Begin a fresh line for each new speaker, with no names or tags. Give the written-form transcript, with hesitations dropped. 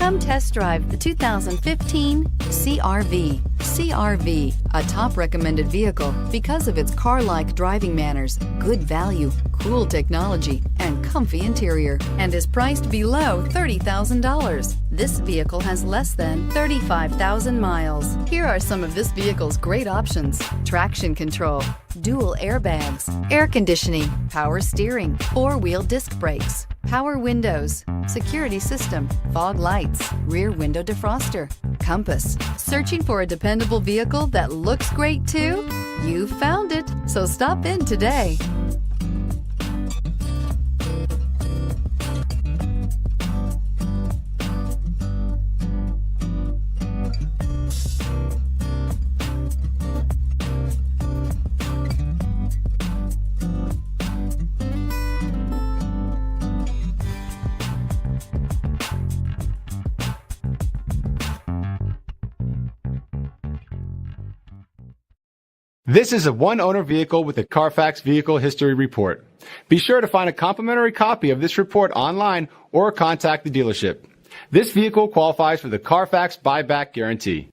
Come test drive the 2015 CR-V. CR-V, a top recommended vehicle because of its car-like driving manners, good value, cool technology, and comfy interior, and is priced below $30,000. This vehicle has less than 35,000 miles. Here are some of this vehicle's great options: traction control, dual airbags, air conditioning, power steering, four-wheel disc brakes, power windows, security system, fog lights, rear window defroster, compass. Searching for a dependable vehicle that looks great too? You found it, so stop in today.
This is a one-owner vehicle with a CARFAX Vehicle History Report. Be sure to find a complimentary copy of this report online or contact the dealership. This vehicle qualifies for the CARFAX Buyback Guarantee.